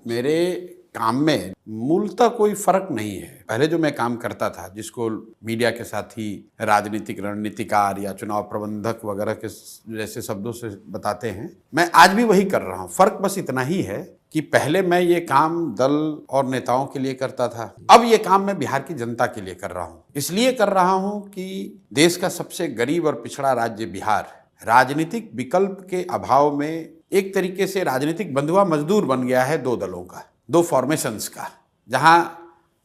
मेरे काम में मूलतः कोई फर्क नहीं है। पहले जो मैं काम करता था, जिसको मीडिया के साथी राजनीतिक रणनीतिकार या चुनाव प्रबंधक वगैरह के जैसे शब्दों से बताते हैं, मैं आज भी वही कर रहा हूँ। फर्क बस इतना ही है कि पहले मैं ये काम दल और नेताओं के लिए करता था, अब ये काम मैं बिहार की जनता के लिए कर रहा हूँ। इसलिए कर रहा हूँ कि देश का सबसे गरीब और पिछड़ा राज्य बिहार राजनीतिक विकल्प के अभाव में एक तरीके से राजनीतिक बंधुआ मजदूर बन गया है दो दलों का, दो फॉर्मेशंस का, जहां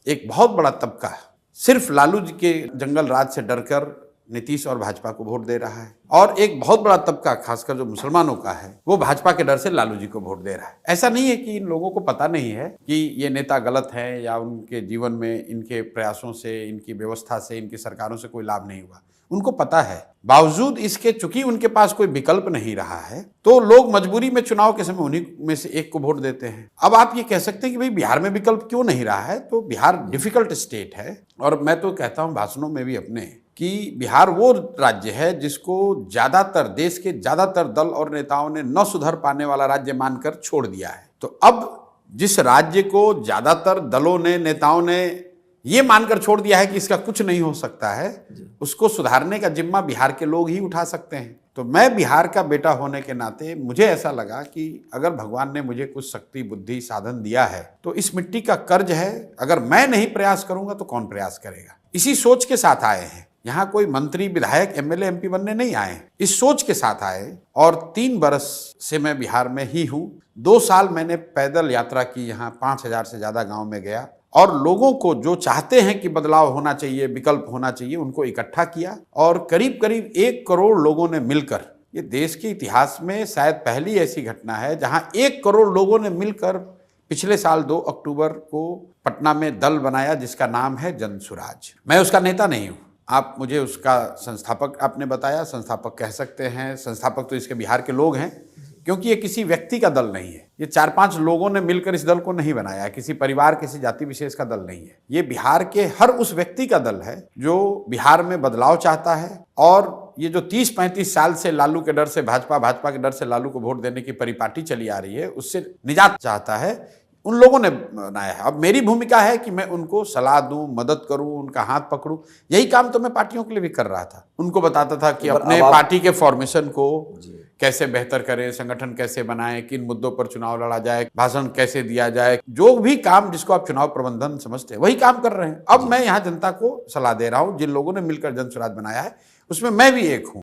एक बहुत बड़ा तबका सिर्फ लालू जी के जंगल राज से डरकर नीतीश और भाजपा को वोट दे रहा है, और एक बहुत बड़ा तबका खासकर जो मुसलमानों का है वो भाजपा के डर से लालू जी को वोट दे रहा है। ऐसा नहीं है कि इन लोगों को पता नहीं है कि ये नेता गलत हैं या उनके जीवन में इनके प्रयासों से, इनकी व्यवस्था से, इनकी सरकारों से कोई लाभ नहीं हुआ, उनको पता है। बावजूद इसके चूंकि उनके पास कोई विकल्प नहीं रहा है तो लोग मजबूरी में चुनाव के समय उन्हीं में से एक को वोट देते हैं। अब आप ये कह सकते हैं कि भाई बिहार में विकल्प क्यों नहीं रहा है, तो बिहार डिफिकल्ट स्टेट है, और मैं तो कहता हूं भाषणों में भी अपने कि बिहार वो राज्य है जिसको ज्यादातर देश के ज्यादातर दल और नेताओं ने न सुधर पाने वाला राज्य मानकर छोड़ दिया है। तो अब जिस राज्य को ज्यादातर दलों ने, नेताओं ने ये मानकर छोड़ दिया है कि इसका कुछ नहीं हो सकता है, उसको सुधारने का जिम्मा बिहार के लोग ही उठा सकते हैं। तो मैं बिहार का बेटा होने के नाते मुझे ऐसा लगा कि अगर भगवान ने मुझे कुछ शक्ति, बुद्धि, साधन दिया है तो इस मिट्टी का कर्ज है, अगर मैं नहीं प्रयास करूंगा तो कौन प्रयास करेगा। इसी सोच के साथ आए हैं। यहाँ कोई मंत्री, विधायक, एमएलए, एमपी बनने नहीं आए, इस सोच के साथ आए। और 3 बरस से मैं बिहार में ही हूँ। 2 साल मैंने पैदल यात्रा की, यहाँ 5000 से ज्यादा गांव में गया और लोगों को जो चाहते हैं कि बदलाव होना चाहिए, विकल्प होना चाहिए, उनको इकट्ठा किया। और करीब करीब 1 करोड़ लोगों ने मिलकर, ये देश के इतिहास में शायद पहली ऐसी घटना है जहां 1 करोड़ लोगों ने मिलकर पिछले साल 2 अक्टूबर को पटना में दल बनाया जिसका नाम है जनसुराज। मैं उसका नेता नहीं हूं, आप मुझे उसका संस्थापक आपने बताया, संस्थापक कह सकते हैं। संस्थापक तो इसके बिहार के लोग हैं, क्योंकि ये किसी व्यक्ति का दल नहीं है। ये 4-5 लोगों ने मिलकर इस दल को नहीं बनाया, किसी परिवार, किसी जाति विशेष का दल नहीं है। ये बिहार के हर उस व्यक्ति का दल है जो बिहार में बदलाव चाहता है, और ये जो 30-35 साल से लालू के डर से भाजपा, भाजपा के डर से लालू को वोट देने की परिपाटी चली आ रही है, उससे निजात चाहता है। उन लोगों ने बनाया है। अब मेरी भूमिका है कि मैं उनको सलाह दूं, मदद करूं, उनका हाथ पकड़ूं। यही काम तो मैं पार्टियों के लिए भी कर रहा था। उनको बताता था कि अपने पार्टी के फॉर्मेशन को कैसे बेहतर करें, संगठन कैसे बनाएं, किन मुद्दों पर चुनाव लड़ा जाए, भाषण कैसे दिया जाए, जो भी काम जिसको आप चुनाव प्रबंधन समझते हैं वही काम कर रहे हैं। अब मैं यहाँ जनता को सलाह दे रहा हूँ। जिन लोगों ने मिलकर जनसुराज बनाया है उसमें मैं भी एक हूँ।